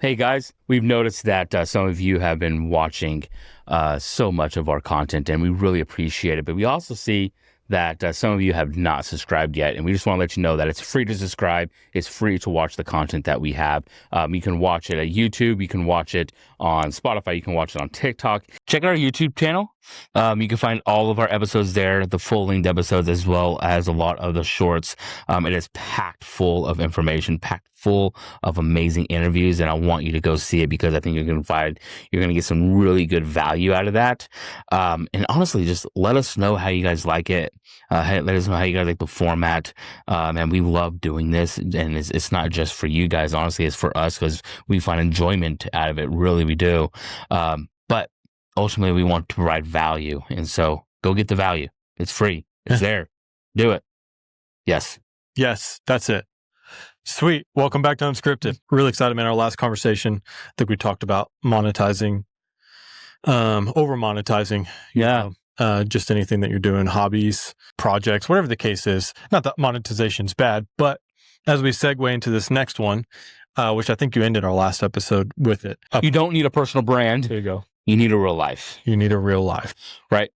Hey guys, we've noticed that some of you have been watching so much of our content, and we really appreciate it. But we also see that some of you have not subscribed yet, and we just want to let you know that it's free to subscribe. It's free to watch the content that we have. You can watch it at YouTube. You can watch it on Spotify. You can watch it on TikTok. Check out our YouTube channel. You can find all of our episodes there, the full-length episodes, as well as a lot of the shorts. It is packed full of information, packed full of amazing interviews, and I want you to go see it because I think you're going to get some really good value out of that. And honestly, just let us know how you guys like it. Let us know how you guys like the format. And we love doing this, and it's not just for you guys. Honestly, it's for us because we find enjoyment out of it. Really, we do. But ultimately, we want to provide value, and so go get the value. It's free. It's there. Do it. Yes, that's it. Sweet. Welcome back to Unscripted. Really excited, man. Our last conversation, I think we talked about monetizing, over monetizing. Just anything that you're doing, hobbies, projects, whatever the case is. Not that monetization's bad, but as we segue into this next one, which I think you ended our last episode with it. You don't need a personal brand. There you go. You need a real life. You need a real life. Right.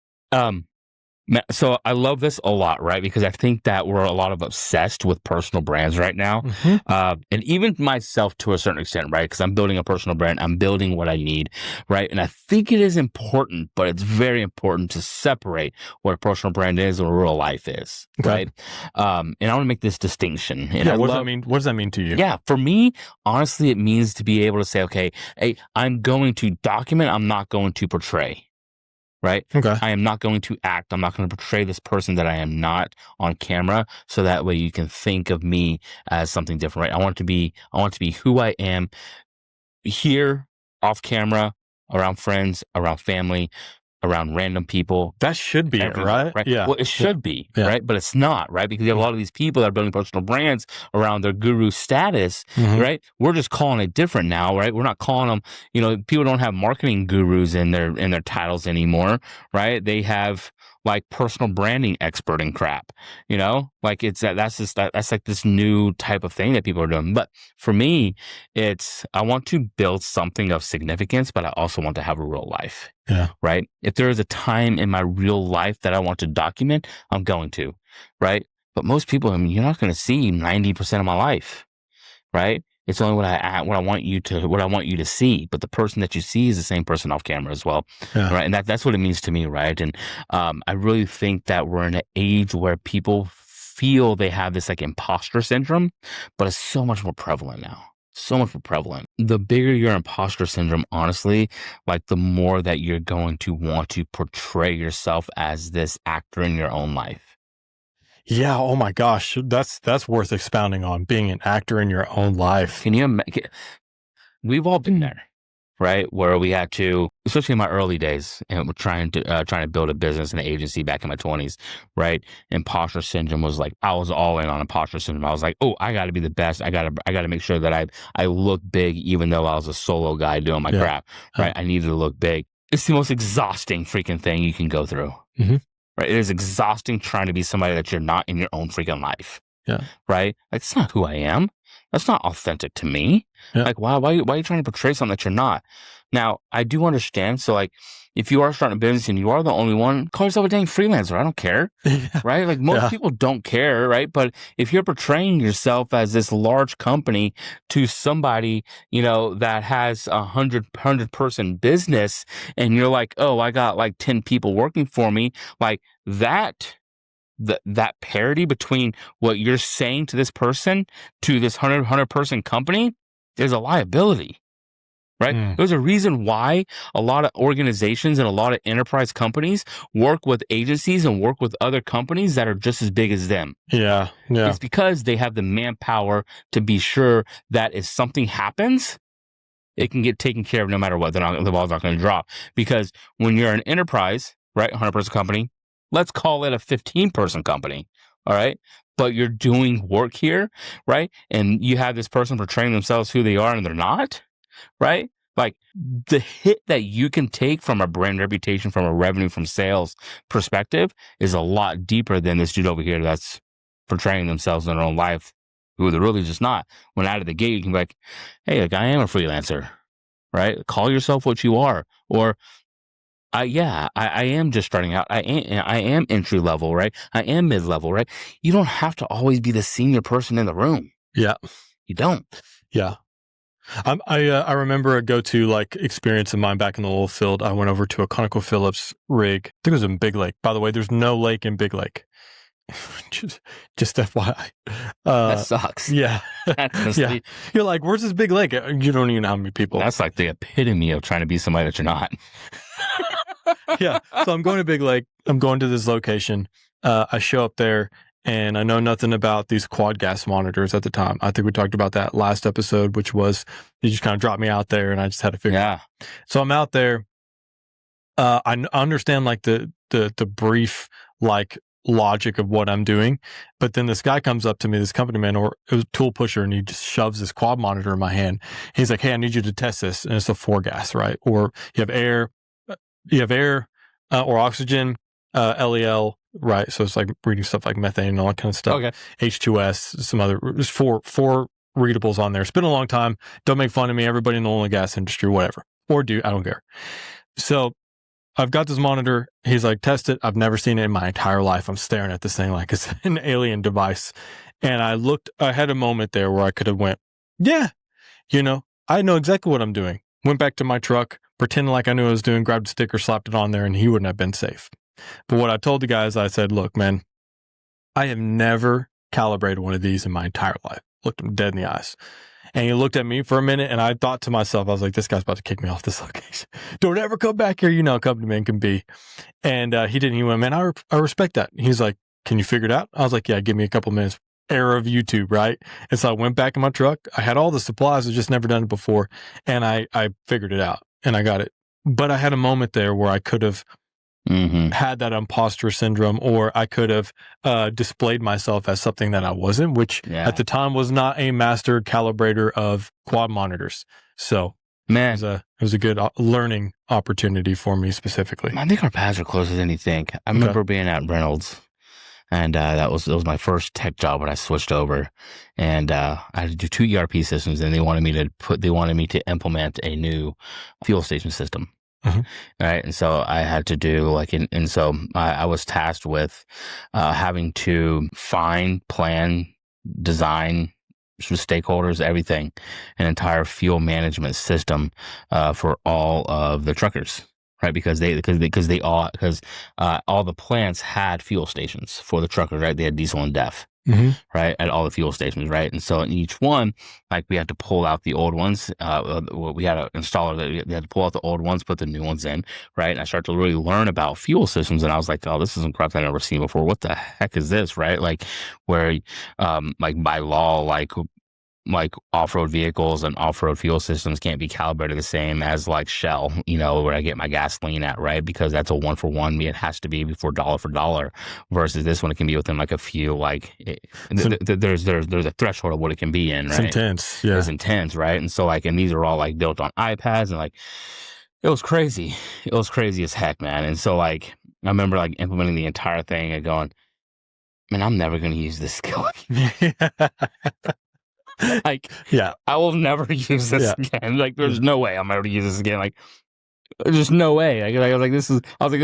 So I love this a lot, right? Because I think that we're a lot of obsessed with personal brands right now. Mm-hmm. And even myself to a certain extent, right? Because I'm building a personal brand. I'm building what I need, right? And I think it is important, but it's very important to separate what a personal brand is or a real life is, right? And I want to make this distinction. And what does that mean? What does that mean to you? Yeah, for me, honestly, it means to be able to say, okay, hey, I'm going to document. I'm not going to portray. Right? Okay. I am not going to act. I'm not going to portray this person that I am not on camera. So that way you can think of me as something different, right? I want to be who I am here, off camera, around friends, around family, around random people. That should be it, right? Yeah. Well, it should be, right? But it's not, right? Because you have a lot of these people that are building personal brands around their guru status, right? We're just calling it different now, right? We're not calling them, people don't have marketing gurus in their titles anymore, right? They have like personal branding expert and crap, like that's like this new type of thing that people are doing. But for me, I want to build something of significance, but I also want to have a real life. Yeah. Right. If there is a time in my real life that I want to document, I'm going to, right? But most people, you're not going to see 90% of my life, right? It's only what I want you to see. But the person that you see is the same person off camera as well, right? And that's what it means to me, right? And I really think that we're in an age where people feel they have this like imposter syndrome, but it's so much more prevalent now. So much more prevalent. The bigger your imposter syndrome, honestly, like the more that you're going to want to portray yourself as this actor in your own life. Yeah. Oh my gosh. That's worth expounding on, being an actor in your own life. Can you imagine? We've all been there, right? Where we had to, especially in my early days, and we're trying to build a business and an agency back in my 20s, right? Imposter syndrome was like, I was all in on imposter syndrome. I was like, oh, I got to be the best. I got to make sure that I look big, even though I was a solo guy doing my crap, right? I needed to look big. It's the most exhausting freaking thing you can go through. Mm-hmm. Right? It is exhausting trying to be somebody that you're not in your own freaking life. Yeah. Right? Like, it's not who I am. That's not authentic to me. Yeah. Like, why are you trying to portray something that you're not? Now, I do understand. So, like, if you are starting a business and you are the only one, call yourself a dang freelancer. I don't care. Right? Like, most people don't care, right? But if you're portraying yourself as this large company to somebody, that has 100-person business, and you're like, oh, I got like 10 people working for me, like that parity between what you're saying to this person to this 100-person company is a liability. Right? There's a reason why a lot of organizations and a lot of enterprise companies work with agencies and work with other companies that are just as big as them. Yeah. It's because they have the manpower to be sure that if something happens, it can get taken care of no matter what. The ball's not going to drop. Because when you're an enterprise, right, 100-person company, let's call it a 15-person company, all right? But you're doing work here, right? And you have this person portraying themselves who they are and they're not. Right? Like, the hit that you can take from a brand reputation, from a revenue, from sales perspective is a lot deeper than this dude over here that's portraying themselves in their own life who they're really just not. When out of the gate, you can be like, hey, like, I am a freelancer, right? Call yourself what you are. Or, I am just starting out. I am entry level, right? I am mid level, right? You don't have to always be the senior person in the room. Yeah. You don't. Yeah. I remember a go-to like experience of mine back in the Oilfield. I went over to a ConocoPhillips rig. I think it was in Big Lake. By the way, there's no lake in Big Lake. just FYI. That sucks. Yeah. Honestly, Yeah. You're like, where's this Big Lake? You don't even know how many people. that's like the epitome of trying to be somebody that you're not. Yeah. So I'm going to Big Lake. I'm going to this location. I show up there and I know nothing about these quad gas monitors at the time. I think we talked about that last episode, which was you just kind of dropped me out there and I just had to figure it out. So I'm out there. I understand like the brief like logic of what I'm doing, but then this guy comes up to me, this company man, or it was a tool pusher, and he just shoves this quad monitor in my hand. He's like, "Hey, I need you to test this," and it's a 4-gas, right? Or you have air, or oxygen, LEL, right? So it's like reading stuff like methane and all that kind of stuff. Okay. H2S, some other. There's four readables on there. It's been a long time. Don't make fun of me. Everybody in the oil and gas industry, whatever, or do I don't care. So I've got this monitor. He's like, test it. I've never seen it in my entire life. I'm staring at this thing like it's an alien device. And I had a moment there where I could have went, yeah, I know exactly what I'm doing. Went back to my truck, pretending like I knew what I was doing, grabbed a sticker, slapped it on there, and he wouldn't have been safe. But what I told the guys, I said, look, man, I have never calibrated one of these in my entire life. Looked him dead in the eyes. And he looked at me for a minute, and I thought to myself, I was like, this guy's about to kick me off this location. Don't ever come back here. You know how company man can be. And he didn't. He went, man, I respect that. He's like, can you figure it out? I was like, yeah, give me a couple minutes. Era of YouTube, right? And so I went back in my truck. I had all the supplies. I've just never done it before. And I figured it out, and I got it. But I had a moment there where I could have had that imposter syndrome, or I could have displayed myself as something that I wasn't, which at the time was not a master calibrator of quad monitors. So man, it was a good learning opportunity for me specifically. I think our paths are closer than you think. I remember being at Reynolds, and it was my first tech job when I switched over, and I had to do 2 ERP systems, and they wanted me to implement a new fuel station system. Right. And so I had to do so I was tasked with having to find, plan, design with stakeholders, everything, an entire fuel management system for all of the truckers. Right, because all the plants had fuel stations for the truckers. Right, they had diesel and DEF. Right, at all the fuel stations, right, and so in each one, like we had to pull out the old ones. We had an installer that we had to pull out the old ones, put the new ones in, right. And I started to really learn about fuel systems, and I was like, oh, this is some crap I've never seen before. What the heck is this, right? Like where, like by law, like off-road vehicles and off-road fuel systems can't be calibrated the same as like Shell, where I get my gasoline at, right? Because that's a 1-for-1. It has to be before dollar for dollar, versus this one, it can be within like a few, there's a threshold of what it can be in, right? It's intense. Yeah. It's intense, right? And so and these are all like built on iPads, and it was crazy. It was crazy as heck, man. And so I remember implementing the entire thing and going, man, I'm never going to use this skill again. I will never use this again. There's no way I'm ever to use this again. There's just no way. I was like, this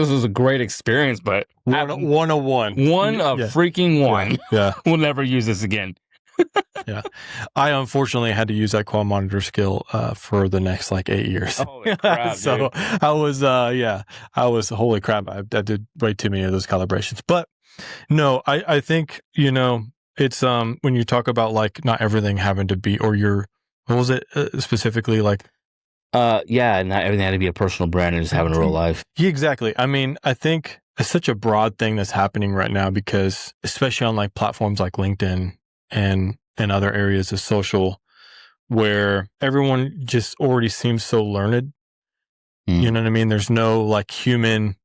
was a great experience, but 101. Freaking one. Yeah. We'll never use this again. Yeah. I unfortunately had to use that quad monitor skill for the next 8 years. Holy crap, so dude. I was holy crap. I did way too many of those calibrations. But no, I think, it's when you talk about not everything having to be, or what was it specifically not everything had to be a personal brand and just having a real life. Yeah, exactly. I mean, I think it's such a broad thing that's happening right now, because especially on platforms like LinkedIn and other areas of social, where everyone just already seems so learned. You know what I mean? There's no human,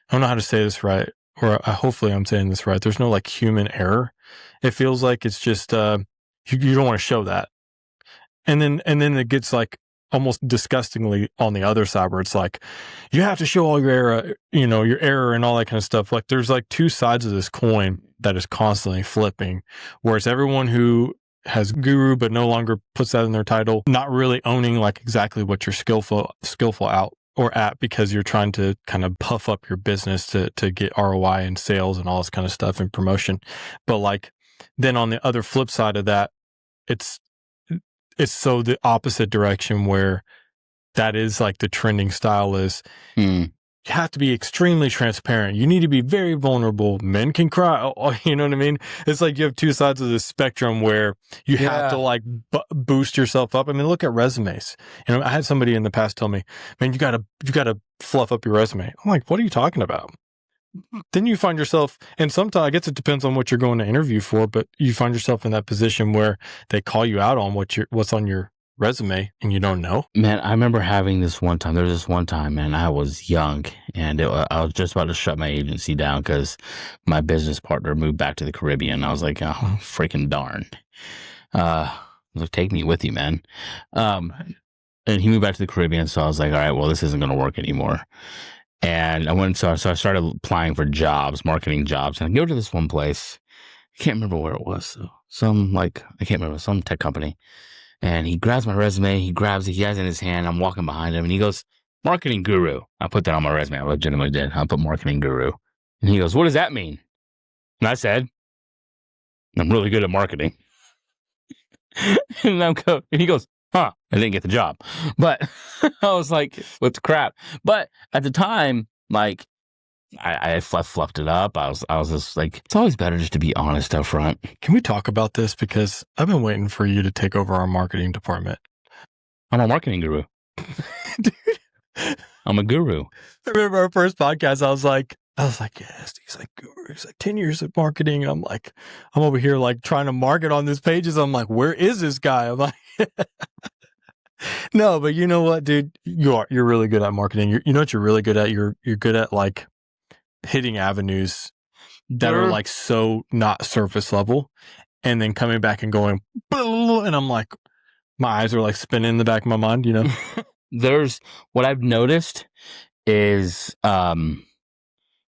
I don't know how to say this right, or hopefully I'm saying this right. There's no human error. It feels like it's just, you don't want to show that. And then it gets almost disgustingly on the other side, where it's you have to show all your error, your error and all that kind of stuff. There's two sides of this coin that is constantly flipping, whereas everyone who has guru, but no longer puts that in their title, not really owning like exactly what you're skillful out or at, because you're trying to kind of puff up your business to get ROI and sales and all this kind of stuff and promotion. But like, then on the other flip side of that, it's so the opposite direction, where that is like the trending style is you have to be extremely transparent. You need to be very vulnerable. Men can cry. You know what I mean? It's like you have two sides of the spectrum where you have to like boost yourself up. I mean, look at resumes. You know, I had somebody in the past tell me, man, you gotta fluff up your resume. I'm like, what are you talking about? Then you find yourself, and sometimes I guess it depends on what you're going to interview for, but you find yourself in that position where they call you out on what's on your resume and you don't know. Man, I remember having this one time. There was this one time, man, I was young, and I was just about to shut my agency down because my business partner moved back to the Caribbean. I was like, oh, freaking darn. I was like, take me with you, man. And he moved back to the Caribbean, so I was like, all right, well, this isn't going to work anymore. And so I started applying for jobs, marketing jobs, and I go to this one place. I can't remember where it was. I can't remember, some tech company. And he grabs my resume, he grabs it, he has it in his hand, I'm walking behind him, and he goes, marketing guru. I put that on my resume, I legitimately did. I put marketing guru. And he goes, what does that mean? And I said, I'm really good at marketing. And he goes, huh, I didn't get the job. But I was like, what the crap? But at the time, like, I fluffed it up. I was just like, it's always better just to be honest up front. Can we talk about this? Because I've been waiting for you to take over our marketing department. I'm a marketing guru. Dude. I'm a guru. I remember our first podcast, I was like, yes. He's like, guru. He's like 10 years of marketing. And I'm over here like trying to market on these pages. I'm like, where is this guy? I'm like, no, but you know what, dude? You're really good at marketing. You know what you're really good at? You're good at like hitting avenues that are like so not surface level, and then coming back and going, and I'm like, my eyes are like spinning in the back of my mind, you know? There's what I've noticed is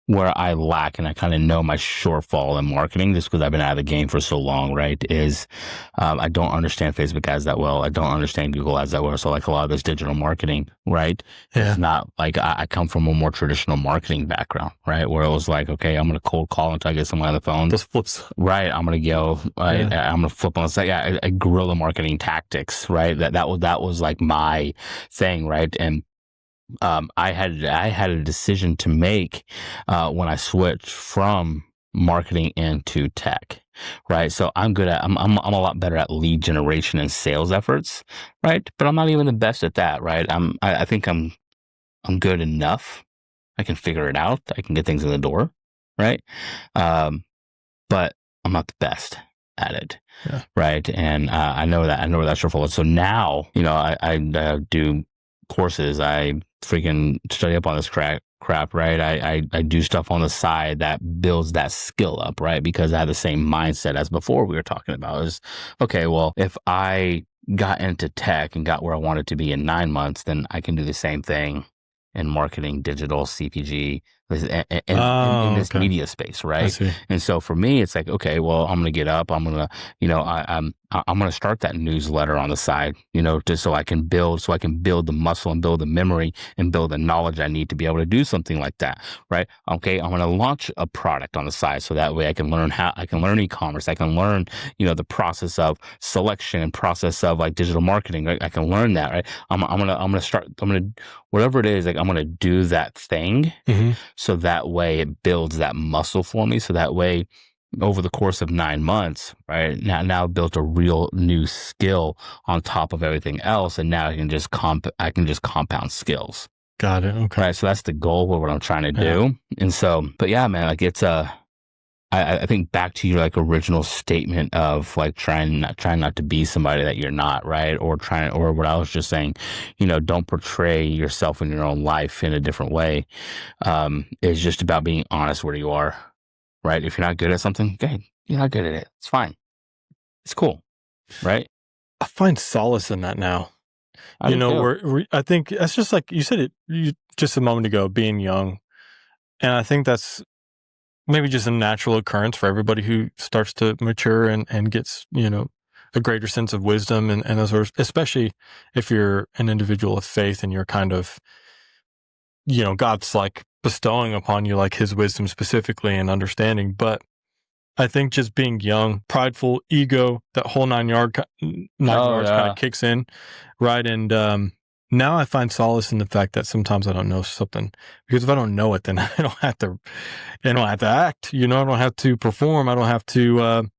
where I lack, and I kind of know my shortfall in marketing just because I've been out of the game for so long, right? Is I don't understand Facebook ads that well. I don't understand Google ads that well. So like a lot of this digital marketing, right? Yeah. It's not like I come from a more traditional marketing background, right? Where it was like, okay, I'm going to cold call until I get someone on the phone. Those flips. Right. I'm going to go, I'm going to flip on the site. Yeah, guerrilla marketing tactics, right? That was like my thing, right? And I had a decision to make when I switched from marketing into tech, right? So I'm a lot better at lead generation and sales efforts, right? But I'm not even the best at that, right? I think I'm good enough. I can figure it out. I can get things in the door, right? But I'm not the best at it, right? And I know that's shortfall. So now, you know, I do courses. I freaking study up on this crap, right? I do stuff on the side that builds that skill up, right? Because I have the same mindset as before we were talking about is, okay, well, if I got into tech and got where I wanted to be in 9 months, then I can do the same thing in marketing, digital, CPG, in this media space, right? And so for me, it's like, okay, well, I'm going to get up. I'm going to, you know, I'm going to start that newsletter on the side, you know, just so I can build the muscle and build the memory and build the knowledge I need to be able to do something like that, right? Okay, I'm going to launch a product on the side so that way I can learn e-commerce. I can learn, you know, the process of selection and process of like digital marketing, right? I can learn that, right? I'm going to whatever it is, like I'm going to do that thing. Mm-hmm. So that way it builds that muscle for me. So that way over the course of 9 months, right, now built a real new skill on top of everything else. And now I can just compound skills. Got it. Okay. Right. So that's the goal of what I'm trying to do. And so, but yeah, man, like it's I think back to your like original statement of like trying not to be somebody that you're not, right? Or what I was just saying, you know, don't portray yourself in your own life in a different way. It's just about being honest where you are, right? If you're not good at something, okay, you're not good at it. It's fine. It's cool, right? I find solace in that now. You know, I think that's just like you said it just a moment ago, being young. And I think that's maybe just a natural occurrence for everybody who starts to mature and gets, you know, a greater sense of wisdom and those sort of, especially if you're an individual of faith and you're kind of, God's like bestowing upon you like his wisdom specifically and understanding. But I think just being young, prideful, ego, that whole nine yards kind of kicks in, right? And now I find solace in the fact that sometimes I don't know something, because if I don't know it, then I don't have to act. I don't have to perform. I don't have to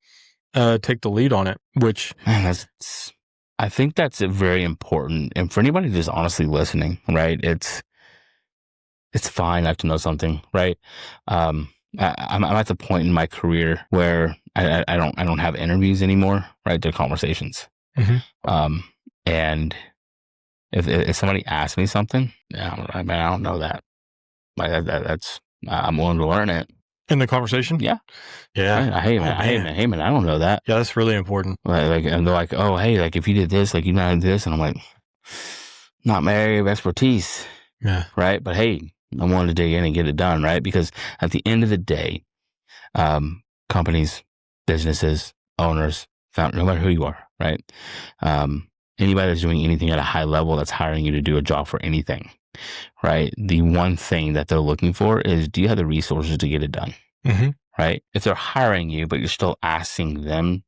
take the lead on it. Which, man, I think that's very important. And for anybody just honestly listening, right? It's fine not to know something, right? I'm at the point in my career where I don't have interviews anymore, right? They're conversations. Mm-hmm. And if somebody asks me something, I don't know that. That's I'm willing to learn it in the conversation. Yeah. Right? Hey man, I don't know that. Yeah, that's really important. Like, and they're like, oh hey, like if you did this, like you know this, and I'm like, not my area of expertise. Yeah. Right. But hey, I wanted to dig in and get it done, right? Because at the end of the day, companies, businesses, owners, no matter who you are, right? Anybody that's doing anything at a high level that's hiring you to do a job for anything, right? The one thing that they're looking for is, do you have the resources to get it done? Mm-hmm. Right? If they're hiring you, but you're still asking them,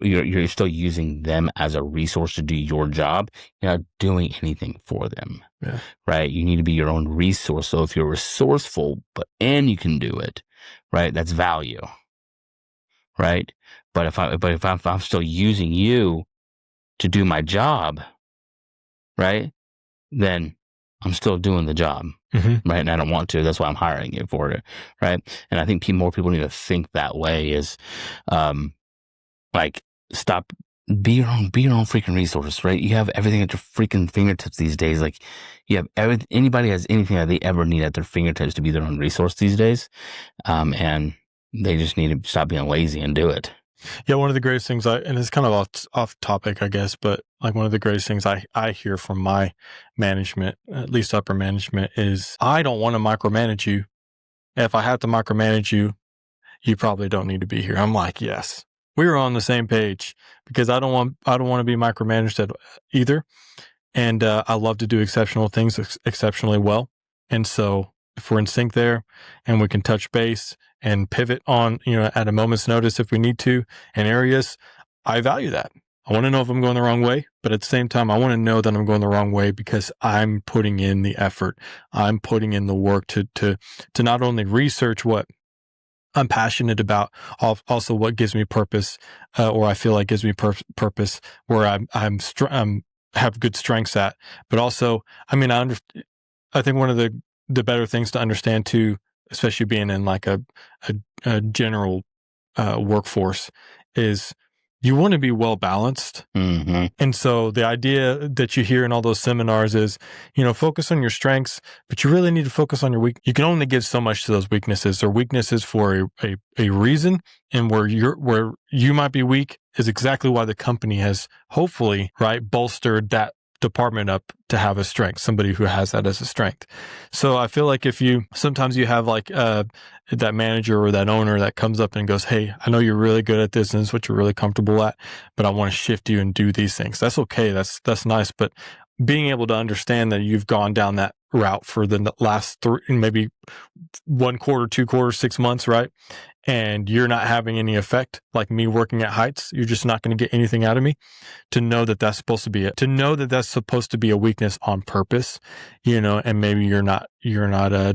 you're still using them as a resource to do your job, you're not doing anything for them. Yeah. Right? You need to be your own resource. So if you're resourceful, and you can do it, right? That's value. Right? But if I'm still using you to do my job, right? Then I'm still doing the job, mm-hmm. right? And I don't want to. That's why I'm hiring you for it, right? And I think more people need to think that way. Is, like, stop. Be your own freaking resource, right? You have everything at your freaking fingertips these days. Like, you have anybody has anything that they ever need at their fingertips to be their own resource these days, and they just need to stop being lazy and do it. Yeah, one of the greatest things and it's kind of off topic, I guess, but like one of the greatest things I hear from my management, at least upper management, is I don't want to micromanage you. If I have to micromanage you, you probably don't need to be here. I'm like, yes, we're on the same page, because I don't want to be micromanaged either. And I love to do exceptional things exceptionally well. And so if we're in sync there and we can touch base and pivot on, at a moment's notice if we need to in areas, I value that. I want to know if I'm going the wrong way, but at the same time, I want to know that I'm going the wrong way because I'm putting in the effort. I'm putting in the work to not only research what I'm passionate about, also what gives me purpose, or I feel like gives me purpose, where I'm have good strengths at, but also, I think one of the better things to understand too, especially being in like a general workforce, is you want to be well balanced. Mm-hmm. And so the idea that you hear in all those seminars is, focus on your strengths, but you really need to focus on your weak. You can only give so much to those weaknesses. They're weaknesses for a reason, and where you might be weak is exactly why the company has hopefully, right, bolstered that department up to have a strength, somebody who has that as a strength. So I feel like sometimes you have like that manager or that owner that comes up and goes, hey, I know you're really good at this and this is what you're really comfortable at, but I want to shift you and do these things. That's okay. That's nice. But being able to understand that you've gone down that route for the last maybe 1 quarter, 2 quarters, 6 months, right? And you're not having any effect, like me working at Heights, you're just not going to get anything out of me. To know that that's supposed to be a weakness on purpose, and maybe you're not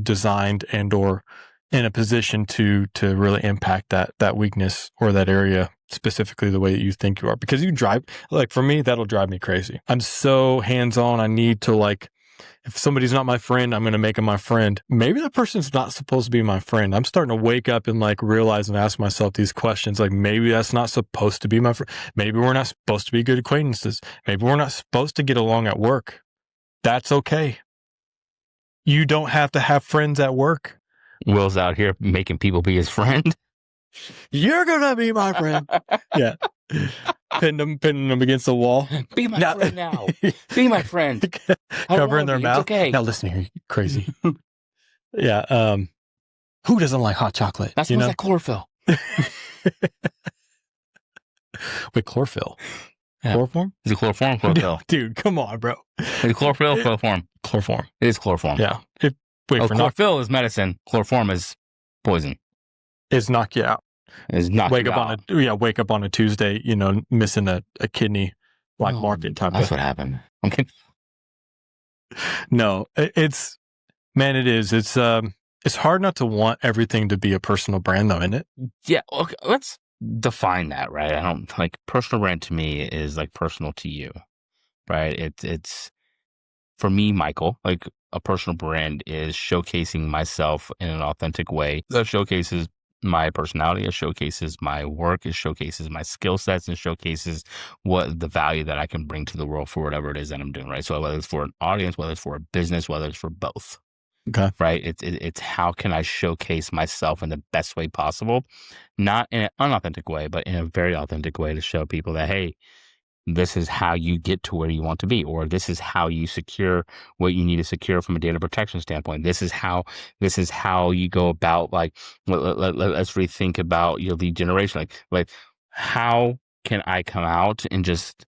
designed and or in a position to really impact that weakness or that area specifically the way that you think you are. Because you drive, like for me, that'll drive me crazy. I'm so hands-on. I need to, like, if somebody's not my friend, I'm going to make them my friend. Maybe that person's not supposed to be my friend. I'm starting to wake up and like realize and ask myself these questions. Like, maybe that's not supposed to be my friend. Maybe we're not supposed to be good acquaintances. Maybe we're not supposed to get along at work. That's okay. You don't have to have friends at work. Will's out here making people be his friend. You're going to be my friend. Yeah. Pinning them against the wall. Be my friend now. Be my friend. Covering their mouth. Okay. Now listen here, you crazy. Yeah. Who doesn't like hot chocolate? That smells like chlorophyll. Wait, chlorophyll. Yeah. Chloroform? Is it chloroform? Chlorophyll. Dude, come on, bro. Is it chlorophyll? Chloroform. Chloroform. It is chloroform. Yeah. Chlorophyll is medicine. Chloroform is poison. It's knock you out. It's knock wake you up out. wake up on a Tuesday, missing a kidney, like market type. That's what happened. I'm kidding. No, it is. It's hard not to want everything to be a personal brand, though, isn't it? Yeah. Okay, let's define that, right? I don't like personal brand to me is like personal to you, right? It's for me, Michael, like a personal brand is showcasing myself in an authentic way that showcases my personality, it showcases my work, it showcases my skill sets, and showcases what the value that I can bring to the world for whatever it is that I'm doing, right? So whether it's for an audience, whether it's for a business, whether it's for both. Okay. Right. It's how can I showcase myself in the best way possible, not in an unauthentic way, but in a very authentic way to show people that, hey, this is how you get to where you want to be, or this is how you secure what you need to secure from a data protection standpoint. This is how you go about, like, let's rethink about your lead generation. Like how can I come out and just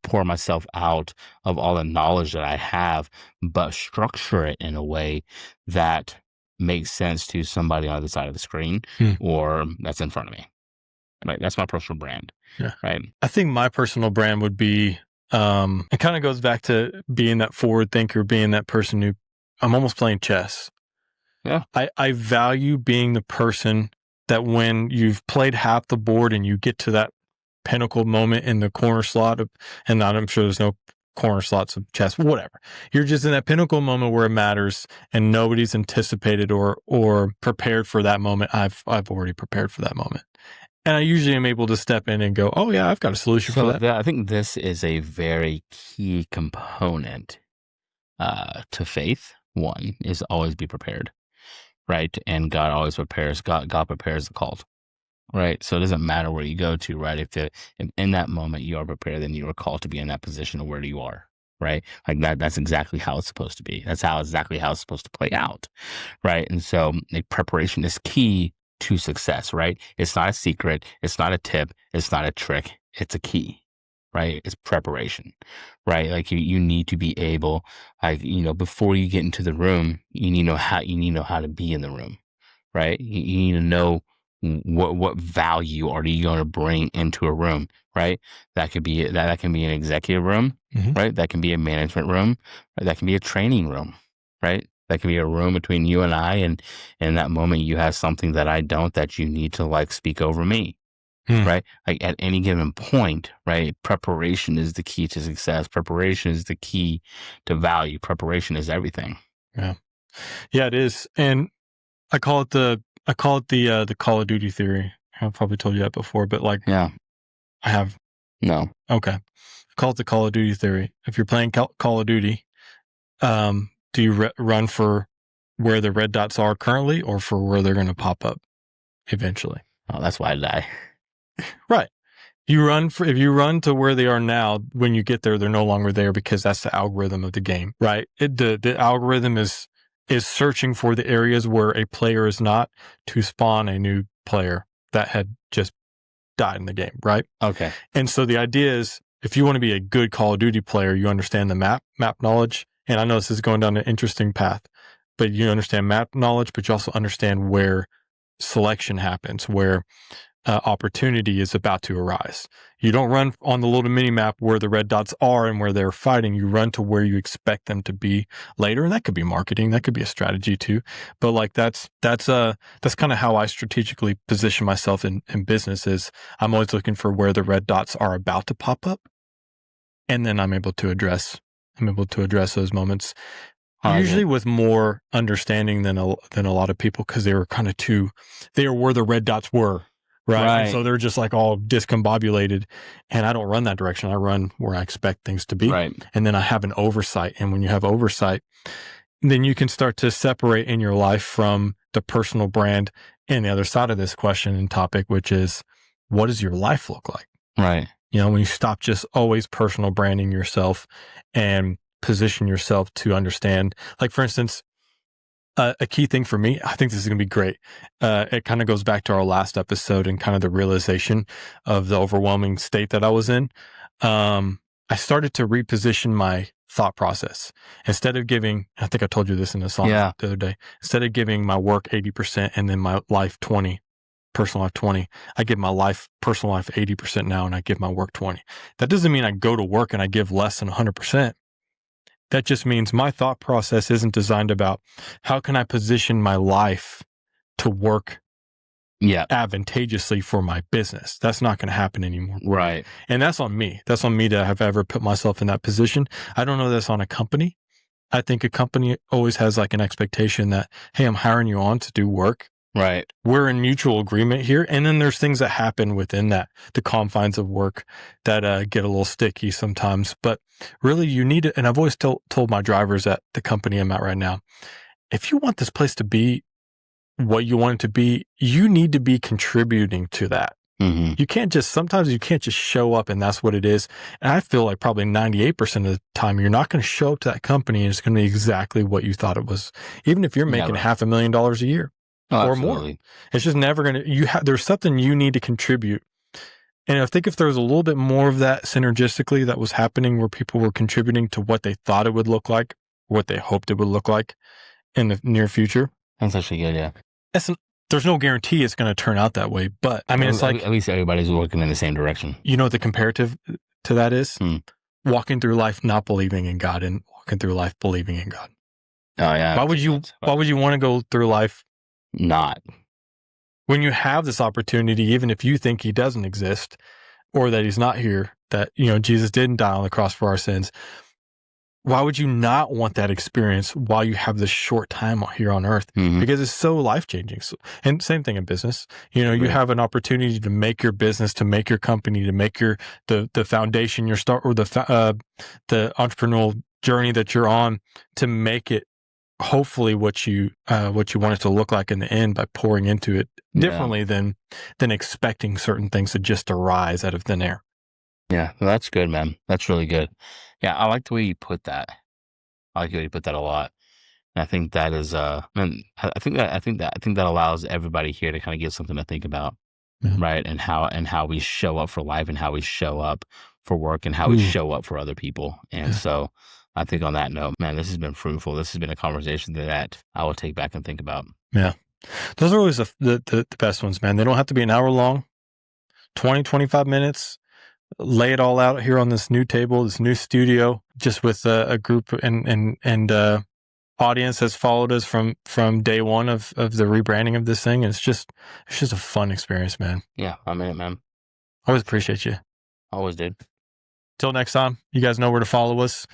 pour myself out of all the knowledge that I have, but structure it in a way that makes sense to somebody on the other side of the screen or that's in front of me. Right. That's my personal brand. Yeah. Right. I think my personal brand would be, it kind of goes back to being that forward thinker, being that person who I'm almost playing chess. Yeah. I value being the person that when you've played half the board and you get to that pinnacle moment in the corner slot and I'm sure there's no corner slots of chess, whatever. You're just in that pinnacle moment where it matters and nobody's anticipated or prepared for that moment. I've already prepared for that moment. And I usually am able to step in and go, oh yeah, I've got a solution for that. I think this is a very key component to faith. One is always be prepared, right? And God always prepares. God prepares the called, right? So it doesn't matter where you go to, right? If in that moment you are prepared, then you are called to be in that position of where you are, right? Like that's exactly how it's supposed to be. That's exactly how it's supposed to play out, right? And so like, preparation is key to success, right? It's not a secret. It's not a tip. It's not a trick. It's a key, right? It's preparation, right? Like you need to be able, like, before you get into the room, you need to know how to be in the room, right? You need to know what value are you going to bring into a room, right? That could be that can be an executive room, right? That can be a management room, right? That can be a training room, right? That can be a room between you and I, and in that moment you have something that I don't, that you need to like speak over me, right? Like at any given point, right? Preparation is the key to success. Preparation is the key to value. Preparation is everything. Yeah, it is, and I call it the Call of Duty theory. I've probably told you that before, but like, yeah, I have. No. Okay, I call it the Call of Duty theory. If you're playing Call of Duty, do you run for where the red dots are currently or for where they're going to pop up eventually? Oh, that's why I die. Right. If you run to where they are now, when you get there, they're no longer there because that's the algorithm of the game, right? The algorithm is searching for the areas where a player is not to spawn a new player that had just died in the game, right? Okay. And so the idea is, if you want to be a good Call of Duty player, you understand the map knowledge. And I know this is going down an interesting path, but you understand map knowledge, but you also understand where selection happens, where opportunity is about to arise. You don't run on the little mini map where the red dots are and where they're fighting. You run to where you expect them to be later, and that could be marketing, that could be a strategy too. But like that's kind of how I strategically position myself in business. Is I'm always looking for where the red dots are about to pop up, and then I'm able to address those moments. Usually with more understanding than a lot of people, because they were kind of they are where the red dots were. Right. And so they're just like all discombobulated, and I don't run that direction. I run where I expect things to be. Right. And then I have an oversight. And when you have oversight, then you can start to separate in your life from the personal brand and the other side of this question and topic, which is, what does your life look like? Right. When you stop just always personal branding yourself and position yourself to understand, like, for instance, A key thing for me, I think this is going to be great. It kind of goes back to our last episode and kind of the realization of the overwhelming state that I was in. I started to reposition my thought process. Instead of giving, I think I told you this in the song the other day, instead of giving my work 80% and then my life 20, personal life 20, I give my personal life 80% now, and I give my work 20. That doesn't mean I go to work and I give less than 100%. That just means my thought process isn't designed about how can I position my life to work advantageously for my business. That's not going to happen anymore. Right. And that's on me. That's on me to have ever put myself in that position. I don't know that's on a company. I think a company always has like an expectation that, hey, I'm hiring you on to do work. Right. We're in mutual agreement here. And then there's things that happen within that, the confines of work that get a little sticky sometimes. But really you need it. And I've always told my drivers at the company I'm at right now, if you want this place to be what you want it to be, you need to be contributing to that. Mm-hmm. Sometimes you can't just show up and that's what it is. And I feel like probably 98% of the time, you're not going to show up to that company and it's going to be exactly what you thought it was. Even if you're making $500,000 a year. Or more. It's just never going to, there's something you need to contribute. And I think if there was a little bit more of that synergistically that was happening where people were contributing to what they thought it would look like, what they hoped it would look like in the near future. That's actually good, yeah. There's no guarantee it's going to turn out that way. But I mean, it's like, at least everybody's working in the same direction. You know what the comparative to that is? Walking through life not believing in God and walking through life believing in God. Oh, yeah. Why would you want to go through life not? When you have this opportunity, even if you think he doesn't exist or that he's not here, that, Jesus didn't die on the cross for our sins, why would you not want that experience while you have this short time here on earth? Mm-hmm. Because it's so life-changing. And same thing in business. You have an opportunity to make your business, to make your company, to make the foundation your start, or the entrepreneurial journey that you're on, to make it hopefully what you want it to look like in the end by pouring into it differently than expecting certain things to just arise out of thin air. Yeah, well, that's good, man. That's really good. Yeah, I like the way you put that. I like the way you put that a lot. And I think that is, man, I think that allows everybody here to kind of get something to think about, right? And how we show up for life, and how we show up for work, and how we show up for other people. And so, I think on that note, man, this has been fruitful. This has been a conversation that I will take back and think about. Yeah, those are always the best ones, man. They don't have to be an hour long. 20, 25 minutes. Lay it all out here on this new table, this new studio, just with a group and audience that's followed us from day one of the rebranding of this thing. And it's just a fun experience, man. Yeah, I'm in it, man. Always appreciate you. Always did. Till next time, you guys know where to follow us.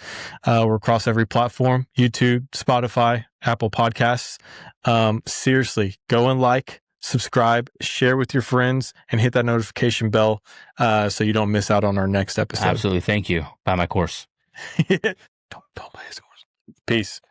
We're across every platform: YouTube, Spotify, Apple Podcasts. Seriously, go and subscribe, share with your friends, and hit that notification bell so you don't miss out on our next episode. Absolutely. Thank you. Buy my course. Don't buy his course. Peace.